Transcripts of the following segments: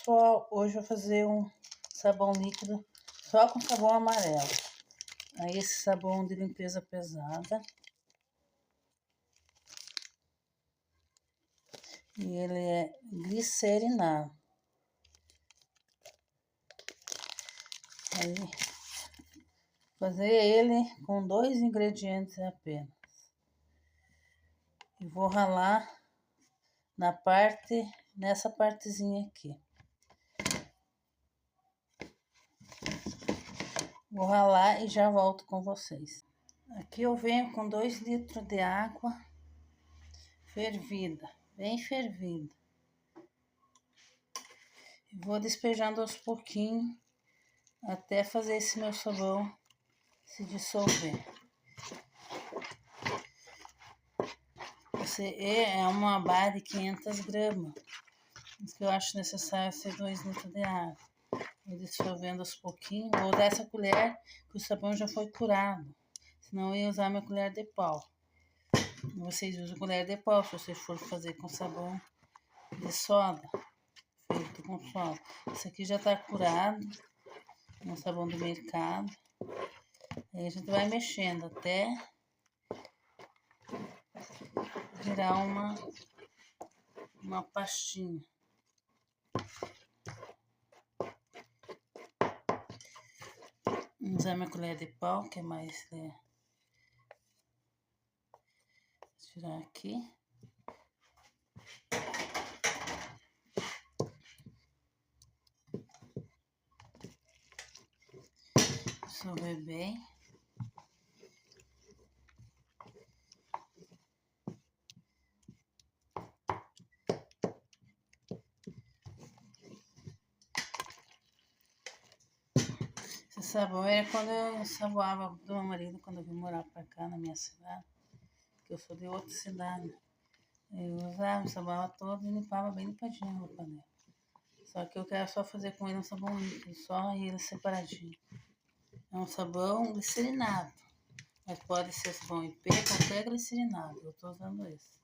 pessoal, hoje eu vou fazer um sabão líquido só com sabão amarelo. Aí esse sabão de limpeza pesada. E ele é glicerinado. Aí, fazer ele com 2 ingredientes apenas. E vou ralar nessa partezinha aqui. Vou ralar e já volto com vocês. Aqui eu venho com 2 litros de água fervida, bem fervida. Vou despejando aos pouquinhos até fazer esse meu sabão se dissolver. É uma barra de 500 gramas. Isso que eu acho necessário ser 2 litros de água. Vou dissolvendo aos pouquinhos. Vou usar essa colher que o sabão já foi curado. Senão eu ia usar minha colher de pau. Vocês usam colher de pau se vocês forem fazer com sabão de soda. Feito com soda. Esse aqui já tá curado. Um sabão do mercado. Aí a gente vai mexendo até virar uma pastinha. Vou usar minha colher de pau, que é mais... Vou tirar aqui. Dissolver bem. Esse sabão era quando eu saboava do meu marido, quando eu vim morar pra cá na minha cidade. Porque eu sou de outra cidade. Eu usava, sabava todo e limpava bem limpadinho a roupa dele. Só que eu quero só fazer com ele um sabão líquido, só ele separadinho. É um sabão glicerinado. Mas pode ser sabão IP, qualquer glicerinado. Eu tô usando esse.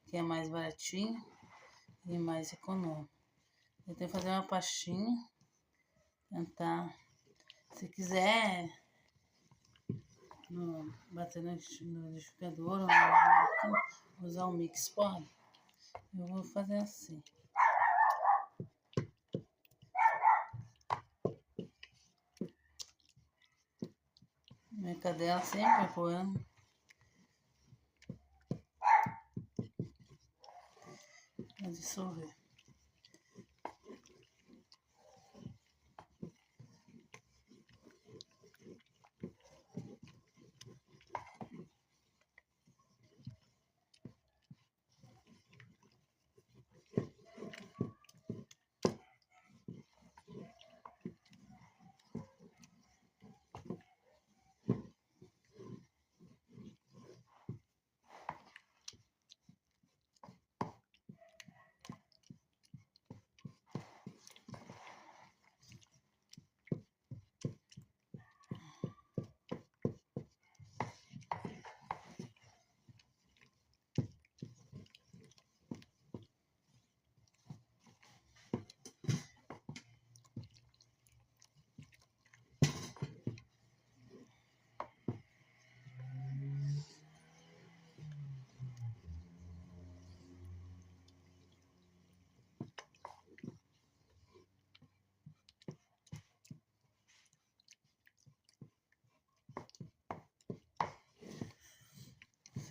Que é mais baratinho e mais econômico. Eu tenho que fazer uma pastinha. Tentar. Se quiser bater no liquidificador ou na máquina, usar um mix pode. Eu vou fazer assim. Minha cadela sempre apoiando. Pra dissolver.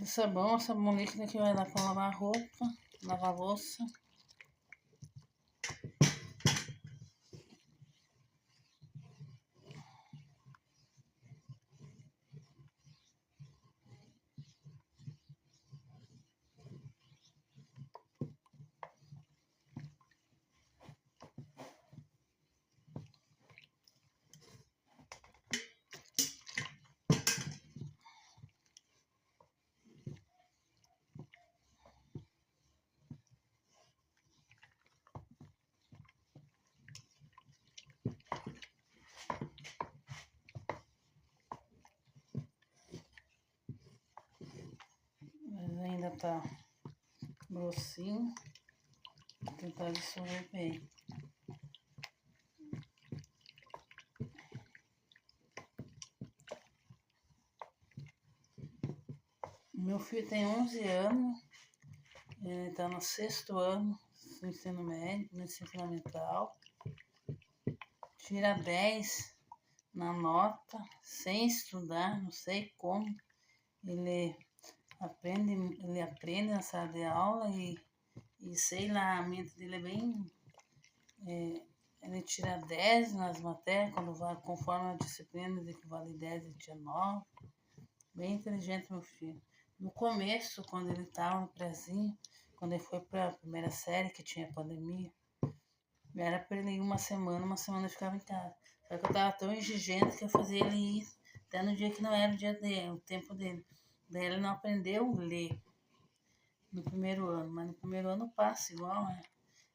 Esse sabão líquido que vai dar pra lavar roupa, lavar louça. Mas ainda tá grossinho. Vou tentar dissolver bem. Meu filho tem 11 anos, ele tá no 6º ano do ensino médio, no ensino fundamental. Tira 10 na nota, sem estudar, não sei como. Ele aprende na sala de aula e sei lá, a mente dele é bem. Ele tira 10 nas matérias, quando vai, conforme a disciplina, de que vale 10, ele tira 9. Bem inteligente, meu filho. No começo, quando ele estava no prézinho, quando ele foi para a primeira série, que tinha pandemia, era para ele ir uma semana ele ficava em casa. Só que eu estava tão exigente que eu fazia ele ir até no dia que não era o dia dele, o tempo dele. Daí ele não aprendeu a ler no primeiro ano, mas no primeiro ano passa igual, né?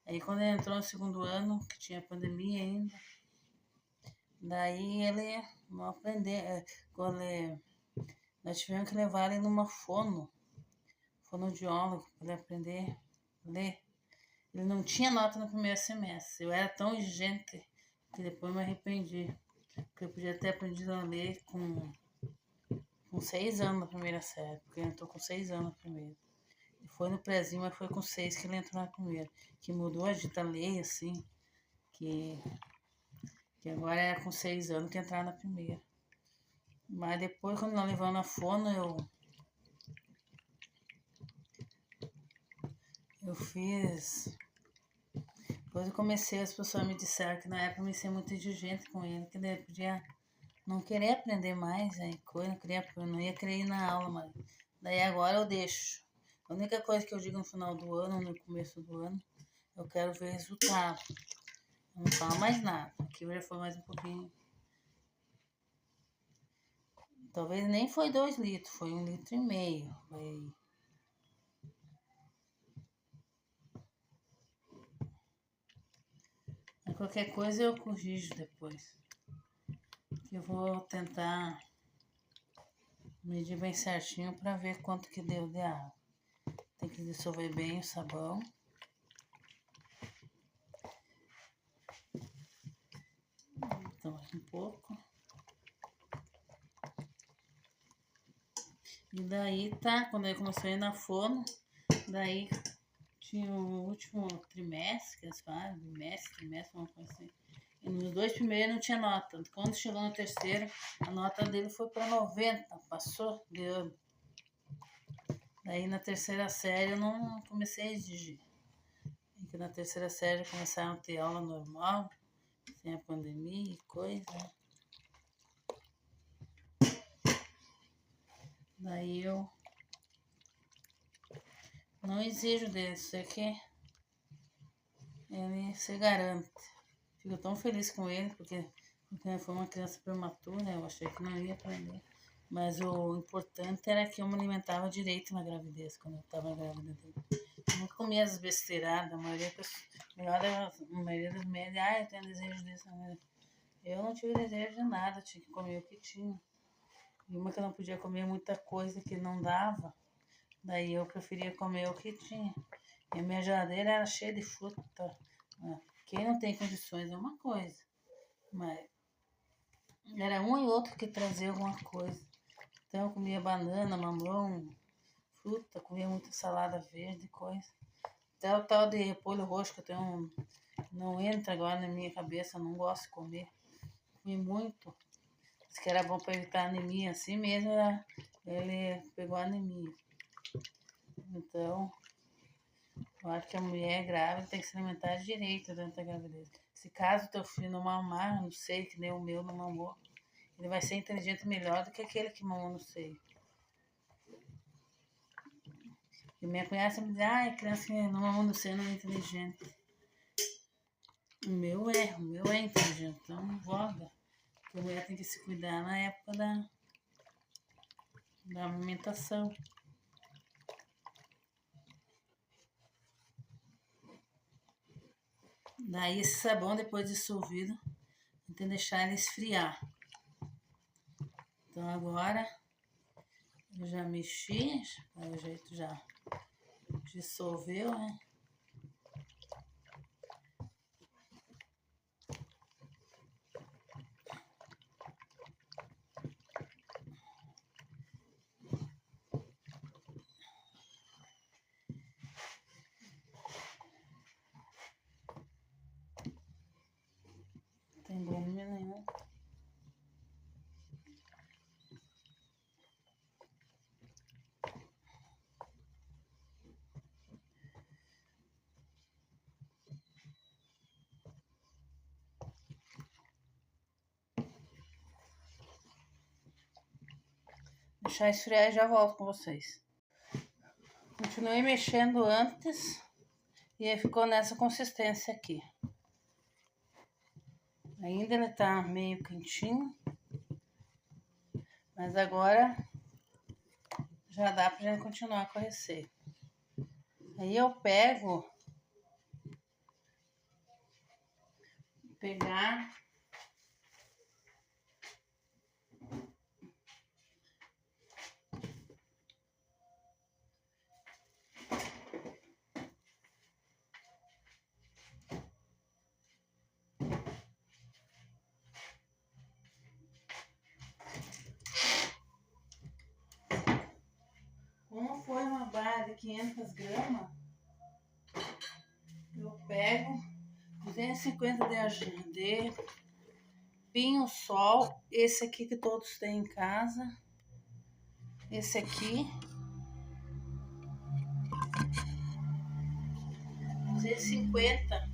Aí quando ele entrou no 2º ano, que tinha pandemia ainda, daí ele não aprendeu. Nós tivemos que levar ele numa fonoaudiólogo, para ele aprender a ler. Ele não tinha nota no primeiro semestre. Eu era tão exigente que depois me arrependi. Porque eu podia ter aprendido a ler com 6 anos na primeira série. Porque ele entrou com 6 anos na primeira. E foi no prézinho, mas foi com 6 que ele entrou na primeira. Que mudou a dita lei, assim. Que agora era com 6 anos que entrava na primeira. Mas depois, quando nós levamos na fono, eu fiz. Depois eu comecei, as pessoas me disseram que na época eu me ser muito exigente com ele, que ele podia não querer aprender mais, aí coisa, não ia querer ir na aula, mas daí agora eu deixo. A única coisa que eu digo no final do ano, no começo do ano, eu quero ver resultado. Eu não falo mais nada. Aqui já foi mais um pouquinho. Talvez nem foi 2 litros, foi 1,5 litro. Foi. Mas qualquer coisa eu corrijo depois. Eu vou tentar medir bem certinho para ver quanto que deu de água. Tem que dissolver bem o sabão. Então, um pouco. E daí tá, quando ele começou a ir na fono, daí tinha o último trimestre, que eles falam, trimestre, uma coisa assim. E nos 2 primeiros não tinha nota. Quando chegou no 3º, a nota dele foi para 90, passou de ano. Daí na 3ª série eu não comecei a exigir. Porque na 3ª série começaram a ter aula normal, sem a pandemia e coisa. Daí eu não exijo dele, sei que ele se garante. Fico tão feliz com ele, porque foi uma criança prematura, eu achei que não ia aprender. Mas o importante era que eu me alimentava direito na gravidez, quando eu estava grávida dele. Eu não comia as besteiradas, a maioria das médias, eu tenho desejo disso. Eu não tive desejo de nada, tinha que comer o que tinha. E uma que eu não podia comer muita coisa que não dava, daí eu preferia comer o que tinha. E a minha geladeira era cheia de fruta. Quem não tem condições é uma coisa, mas era um e outro que trazia alguma coisa. Então eu comia banana, mamão, fruta, comia muita salada verde, coisa. Até o tal de repolho roxo que eu tenho, não entra agora na minha cabeça, eu não gosto de comer. Comi muito. Diz que era bom para evitar anemia, assim mesmo ele pegou anemia. Então, eu acho que a mulher grávida tem que se alimentar direito durante a gravidez. Se caso teu filho não mamar, não sei, que nem o meu não mamou, ele vai ser inteligente melhor do que aquele que mamou no seio. E minha cunhada sempre diz, criança que não mamou no seio não é inteligente. O meu é inteligente, então voga. A mulher tem que se cuidar na época da amamentação. Daí esse sabão, depois dissolvido, tem que deixar ele esfriar. Então agora eu já mexi, pelo jeito já dissolveu, né? né? Deixar esfriar e já volto com vocês. Continuei mexendo antes e aí ficou nessa consistência aqui. Ainda ele tá meio quentinho, mas agora já dá pra gente continuar com a receita. Aí eu pegar como foi uma barra de 500 gramas, eu pego 250 de pinho-sol, esse aqui que todos têm em casa, esse aqui, 250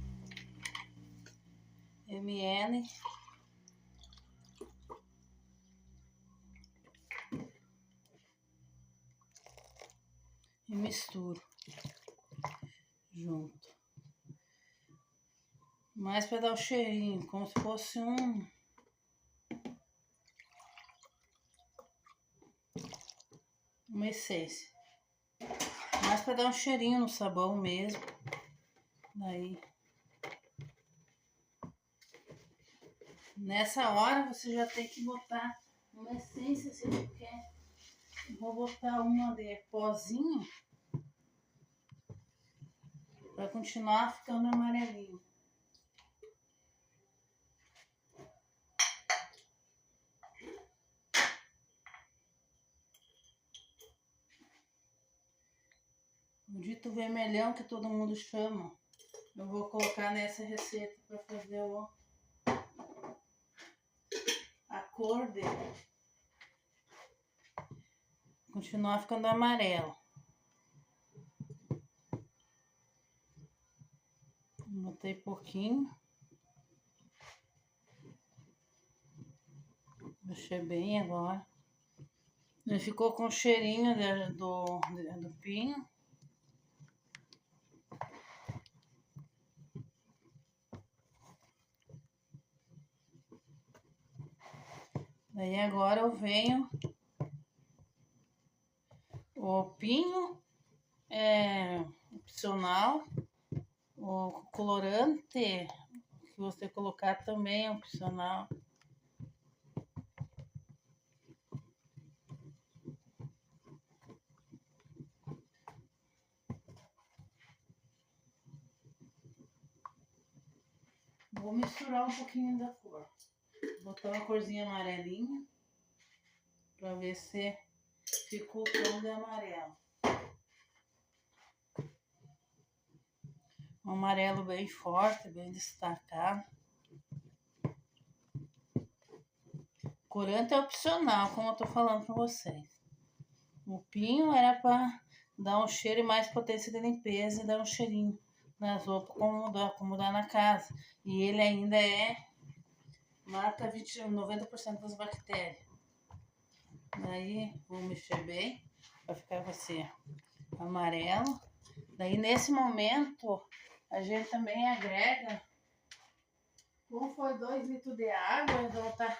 ml, e misturo junto. Mais para dar o cheirinho, como se fosse uma essência. Mais para dar um cheirinho no sabão mesmo. Daí, nessa hora você já tem que botar uma essência, se você quer. Vou botar uma de pozinho para continuar ficando amarelinho. O dito vermelhão que todo mundo chama, eu vou colocar nessa receita para fazer a cor dele. Continuar ficando amarelo. Botei pouquinho. Deixei bem agora. Ele ficou com cheirinho do pinho. Daí agora eu venho, o pinho é opcional, o colorante que você colocar também é opcional. Vou misturar um pouquinho da cor. Vou botar uma corzinha amarelinha para ver se ficou o tom de amarelo. Um amarelo bem forte, bem destacado. Corante é opcional, como eu tô falando para vocês. O pinho era para dar um cheiro e mais potência de limpeza e dar um cheirinho nas roupas, como dá na casa. E ele ainda mata 90% das bactérias. Daí vou mexer bem para ficar com esse amarelo. Daí nesse momento a gente também agrega, como foi 2 litros de água, então tá,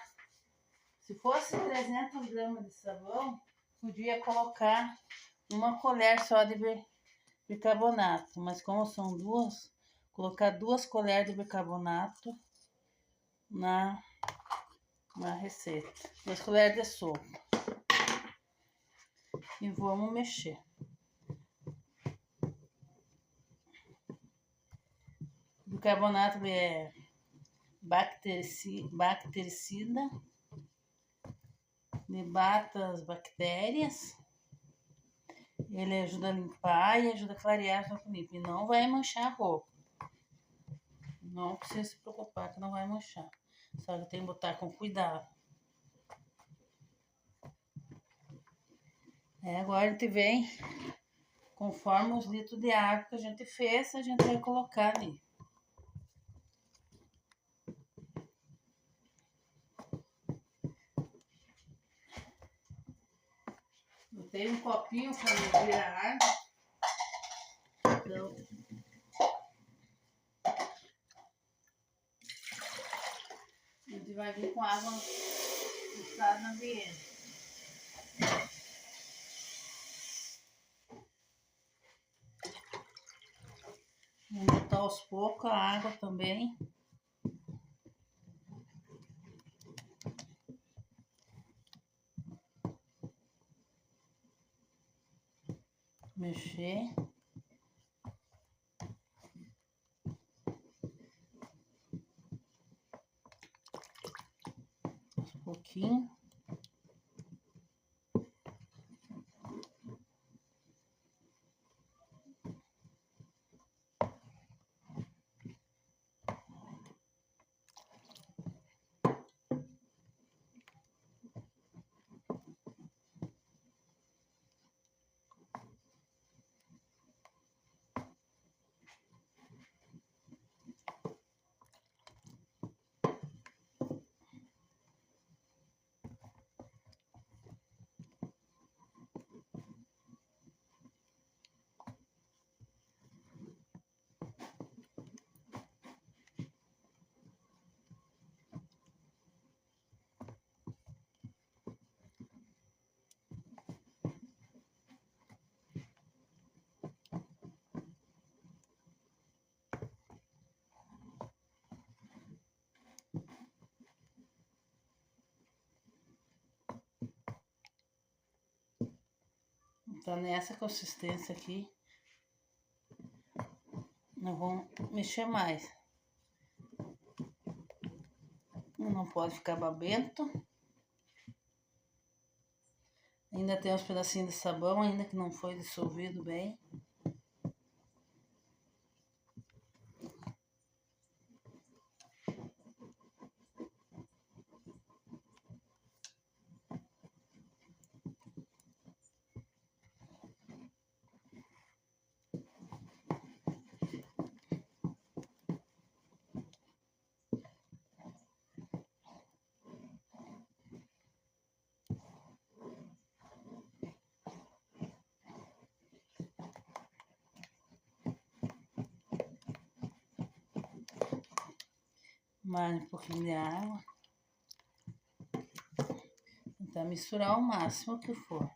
se fosse 300 gramas de sabão, podia colocar uma colher só de bicarbonato, mas como são duas, colocar 2 colheres de bicarbonato na receita, 2 colheres de sopa. E vamos mexer. Bicarbonato é bactericida, mata as bactérias. Ele ajuda a limpar e ajuda a clarear a roupa limpa. E não vai manchar a roupa. Não precisa se preocupar que não vai manchar. Só que tem que botar com cuidado. Agora a gente vem, conforme os litros de água que a gente fez, a gente vai colocar ali. Botei um copinho para medir a água. Então, a gente vai vir com água misturada na ambiente. Vamos botar aos poucos a água também. Mexer. Um pouquinho. Então, nessa consistência aqui, não vamos mexer mais. Não pode ficar babento. Ainda tem uns pedacinhos de sabão, ainda que não foi dissolvido bem. Mais um pouquinho de água. Tentar misturar o máximo que for.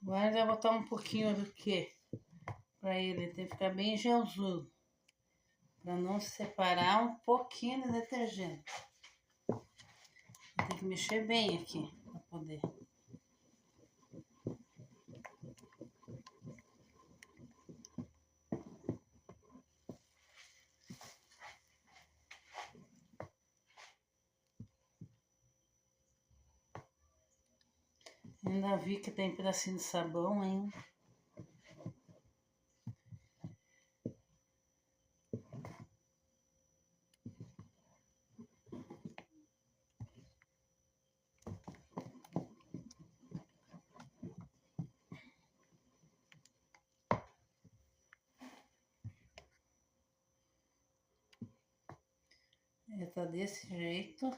Agora já vou botar um pouquinho do que para ele tem que ficar bem gelzudo, para não separar um pouquinho de detergente. Tem que mexer bem aqui para poder. Ainda vi que tem pedacinho de sabão ainda. Tá desse jeito.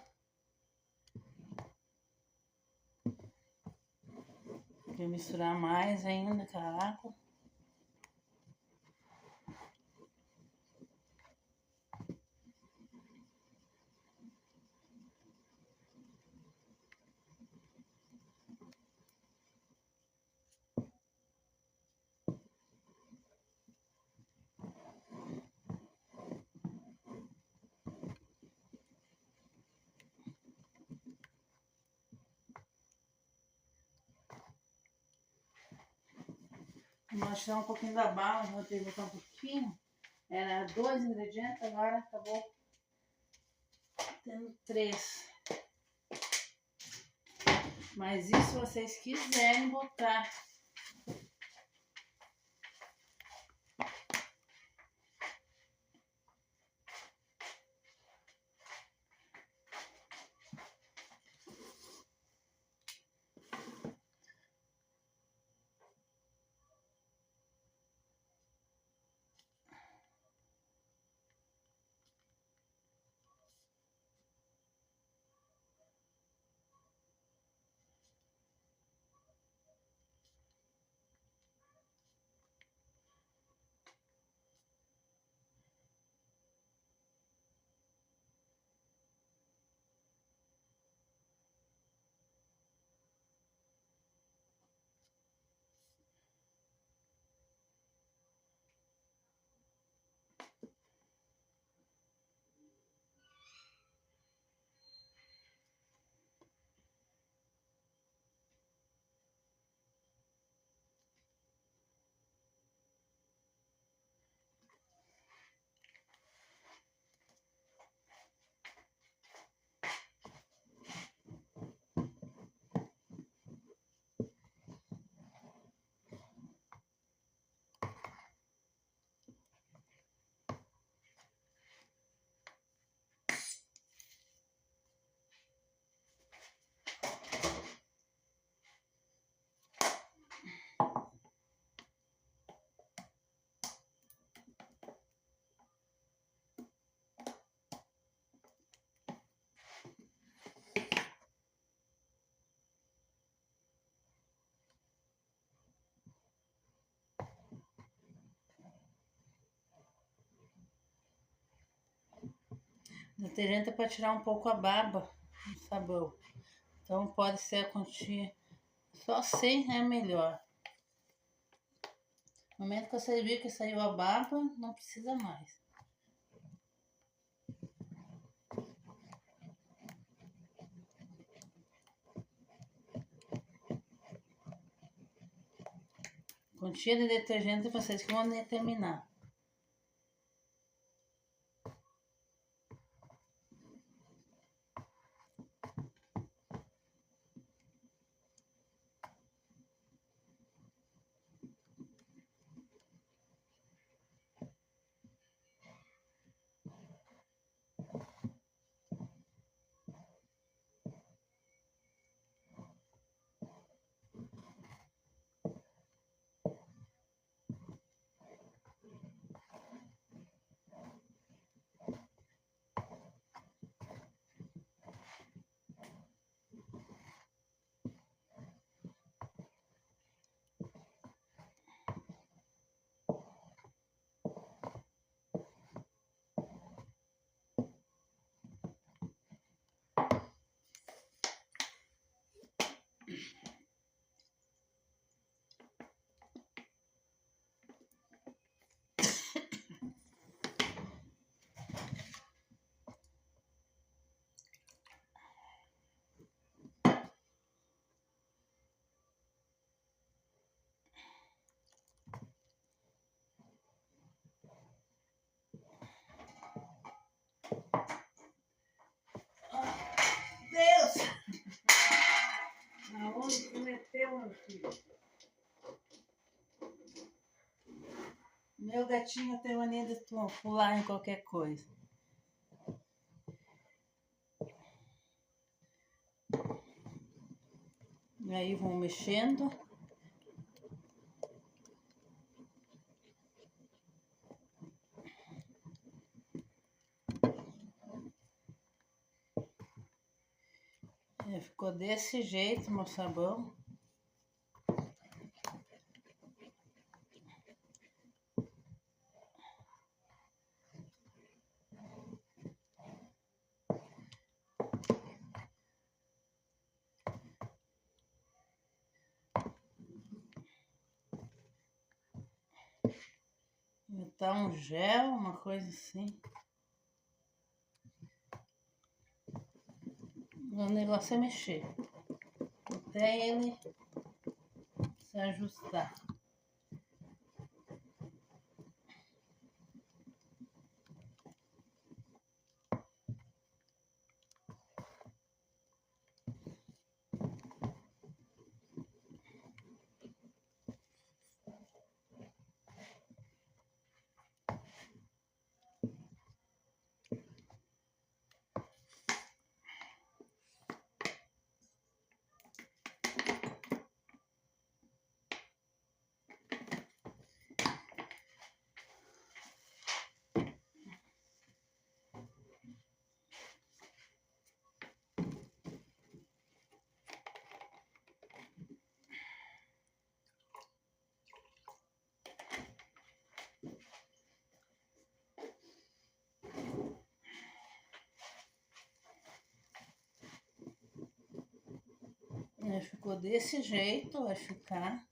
Vou misturar mais ainda com a água. Vamos tirar um pouquinho da bala, vou ter que botar um pouquinho. Era 2 ingredientes, agora acabou tendo 3. Mas isso se vocês quiserem botar. Detergente é para tirar um pouco a baba do sabão. Então pode ser a quantia. Só 100 é melhor. No momento que você viu que saiu a baba, não precisa mais. Quantia de detergente vocês que vão determinar. Deus! Aonde que meteu, meu filho? Meu gatinho tem mania de pular em qualquer coisa. E aí vão mexendo. Ficou desse jeito meu sabão. Botar um gel, uma coisa assim. O negócio é mexer até ele se ajustar. Ficou desse jeito, vai ficar.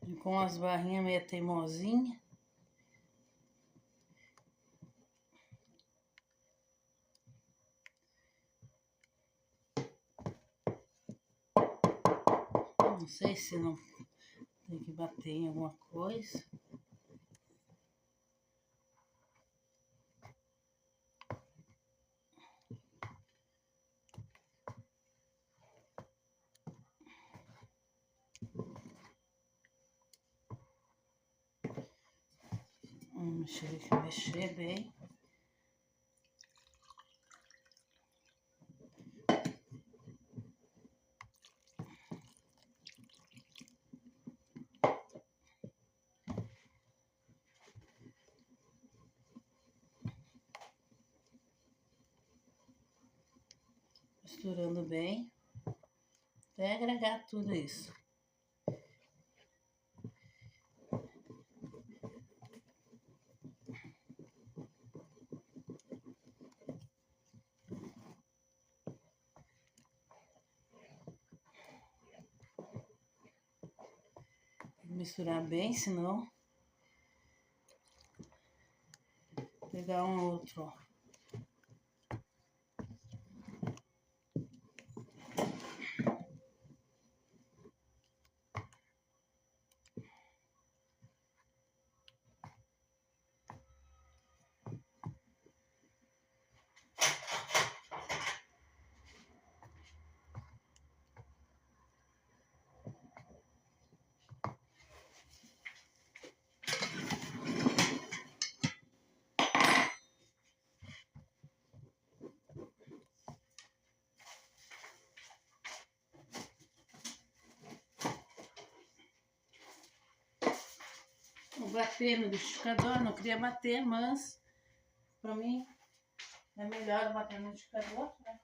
E com as barrinhas meio teimosinha. Não sei se não tem que bater em alguma coisa. Mexer bem. Misturando bem, até agregar tudo isso. Misturar bem, senão pegar um outro, ó. Vou bater no liquidificador, não queria bater, mas pra mim é melhor bater no liquidificador, né?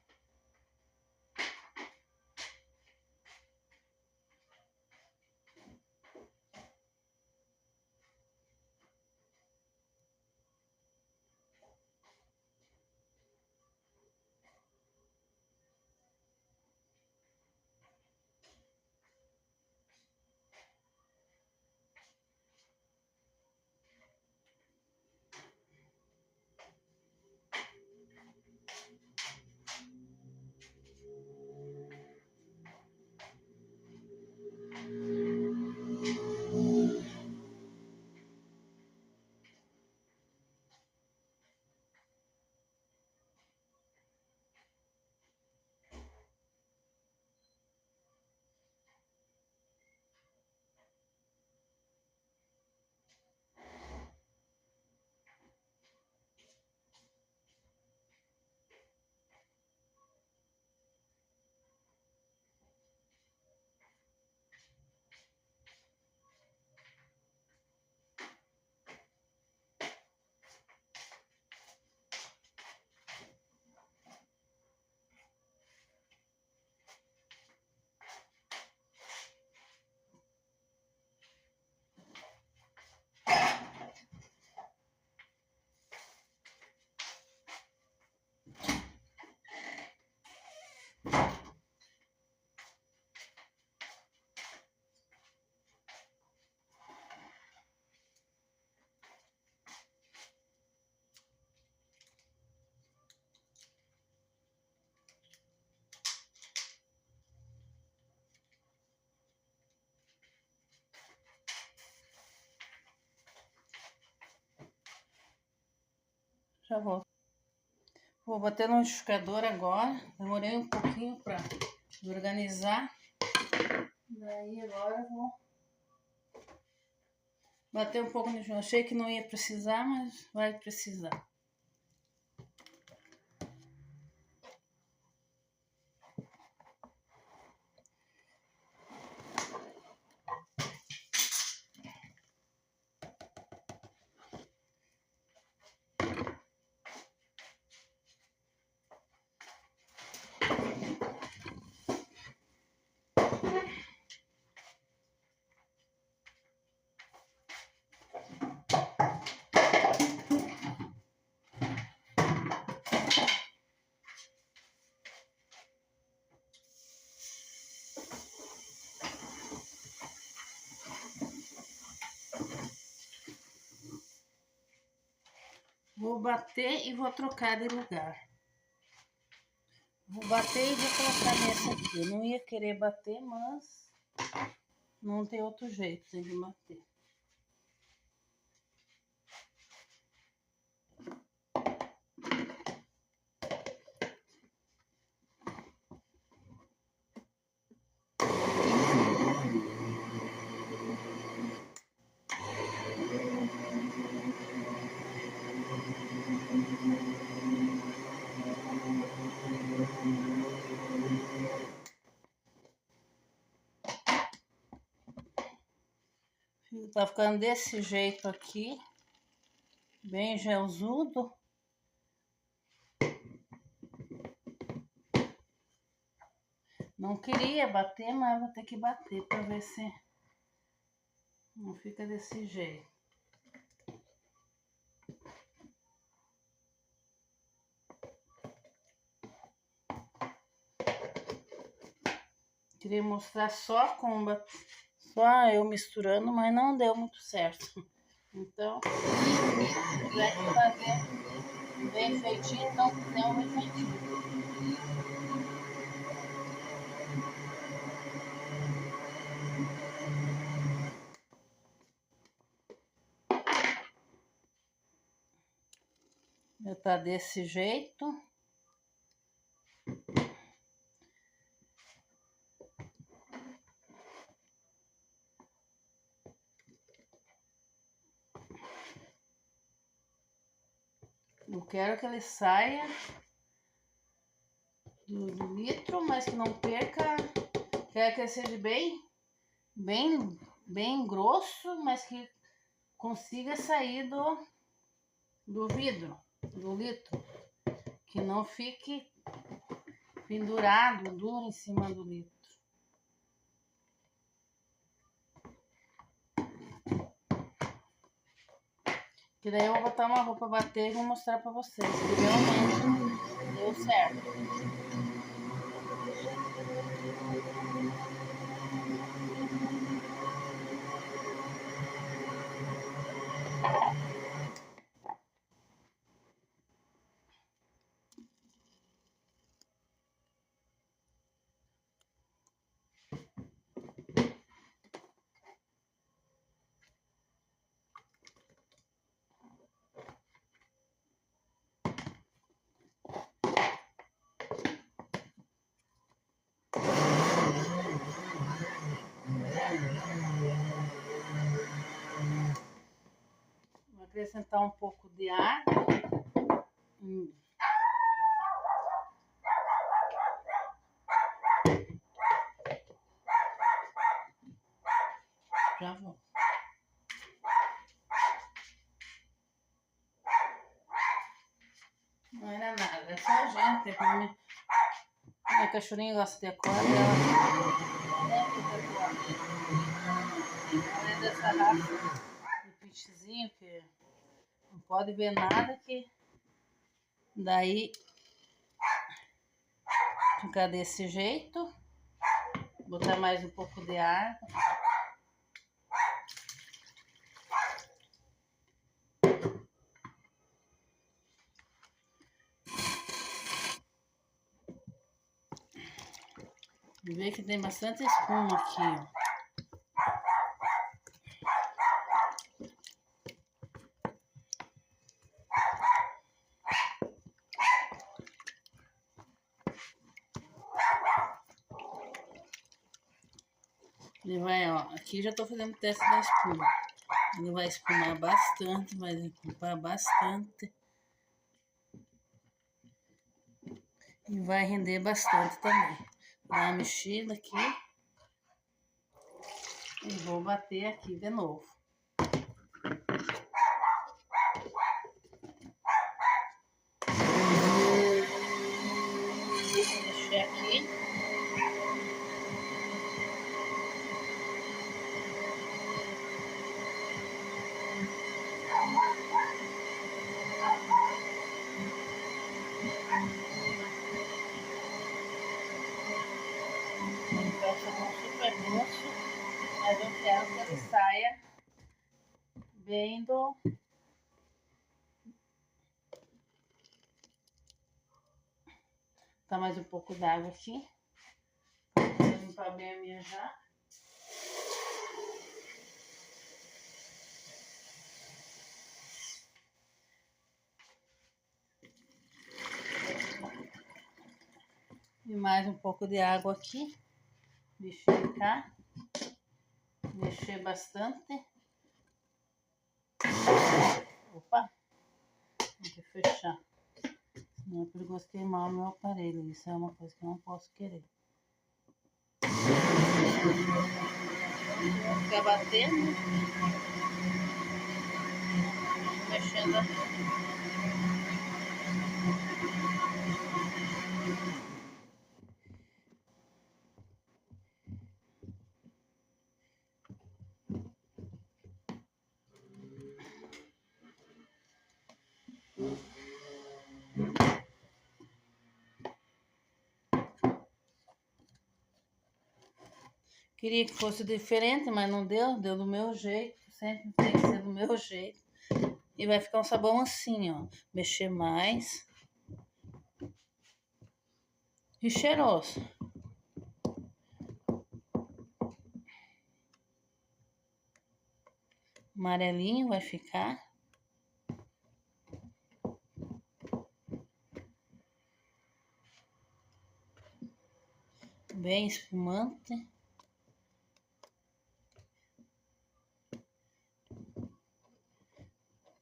Já volto. Vou bater no liquidificador agora. Demorei um pouquinho pra organizar. Daí agora eu vou Bater um pouco no chão. Achei que não ia precisar, mas vai precisar. Vou bater e vou trocar de lugar. Vou bater e vou colocar nessa aqui. Eu não ia querer bater, mas não tem outro jeito, tem que bater. Tá ficando desse jeito aqui, bem gelzudo. Não queria bater, mas vou ter que bater para ver se não fica desse jeito. Queria mostrar só eu misturando, mas não deu muito certo. Então, se tiver que fazer bem feitinho, então deu bem feitinho. Já tá desse jeito. Eu quero que ele saia do litro, mas que não perca. Quero que ele seja bem grosso, mas que consiga sair do vidro, do litro. Que não fique pendurado, duro em cima do litro. Que daí eu vou botar uma roupa, bater e vou mostrar pra vocês que realmente deu certo. Vou acrescentar um pouco de água. Já vou. Não era nada, é só gente. Minha cachorrinha gosta de acordar, ela é dessa raça de pitchzinho que não pode ver nada, que daí fica desse jeito. Botar mais um pouco de água. Vê que tem bastante espuma aqui, ó. E vai, ó, aqui já tô fazendo teste da espuma. Ele vai espumar bastante, vai limpar bastante. E vai render bastante também. Vou dar uma mexida aqui. E vou bater aqui de novo. Vou mexer aqui. Vai ficar super grosso, mas eu quero que ele saia bem do... Tá mais um pouco d'água aqui. Vou limpar bem a minha já. E mais um pouco de água aqui. Mexer cá. Mexer bastante. Opa! Tem que fechar. Senão é perigoso queimar o meu aparelho. Isso é uma coisa que eu não posso querer. Vou ficar batendo. Mexendo aqui. Queria que fosse diferente, mas não deu. Deu do meu jeito. Sempre tem que ser do meu jeito. E vai ficar um sabão assim, ó. Mexer mais. E cheiroso. Amarelinho vai ficar. Bem espumante.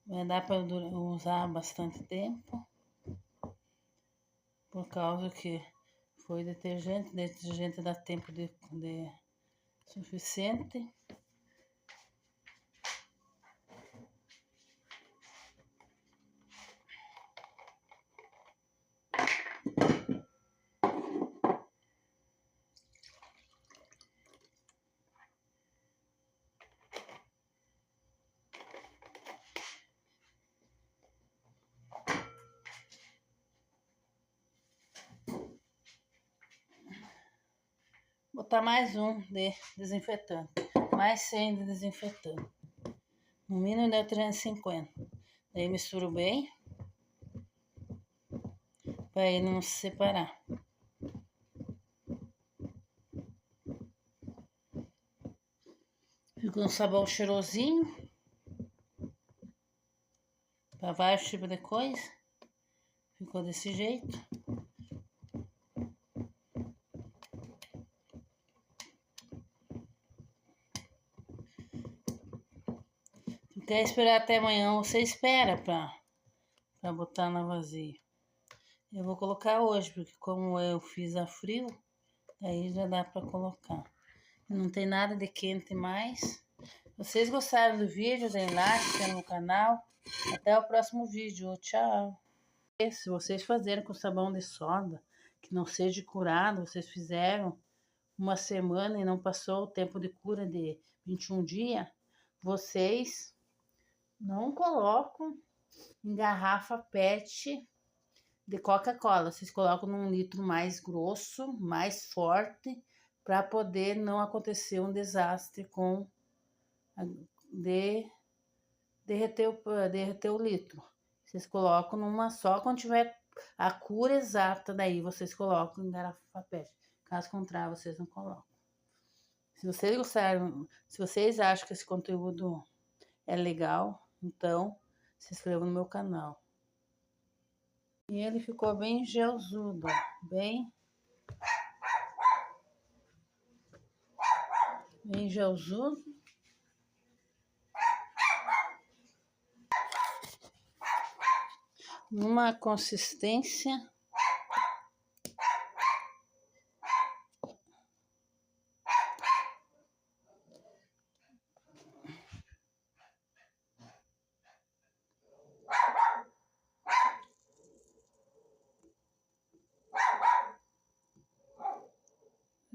Vai dar para usar bastante tempo. Por causa que foi detergente. Detergente dá tempo de suficiente. Botar mais um de desinfetante. Mais 100 de desinfetante. No mínimo deu 350. Daí misturo bem. Para ele não se separar. Ficou um sabão cheirosinho. Para vários tipos de coisa. Ficou desse jeito. Se quer esperar até amanhã, você espera para botar na vasilha. Eu vou colocar hoje, porque como eu fiz a frio, aí já dá para colocar. Não tem nada de quente mais. Se vocês gostaram do vídeo, deem like, se inscrevam no canal. Até o próximo vídeo. Tchau! Se vocês fazerem com sabão de soda, que não seja curado, vocês fizeram uma semana e não passou o tempo de cura de 21 dias, vocês não colocam em garrafa PET de Coca-Cola. Vocês colocam num litro mais grosso, mais forte, para poder não acontecer um desastre com derreter o litro. Vocês colocam numa só, quando tiver a cura exata, daí vocês colocam em garrafa PET. Caso contrário, vocês não colocam. Se vocês gostaram, se vocês acham que esse conteúdo é legal, então se inscrevam no meu canal. E ele ficou bem gelzudo, bem gelzudo. uma consistência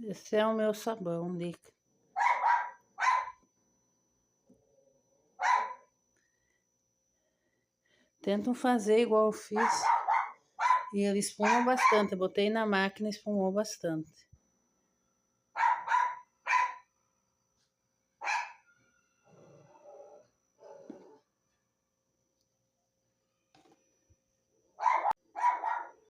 esse é o meu sabão líquido. Tentam fazer igual eu fiz. E ele espuma bastante. Eu botei na máquina e espumou bastante.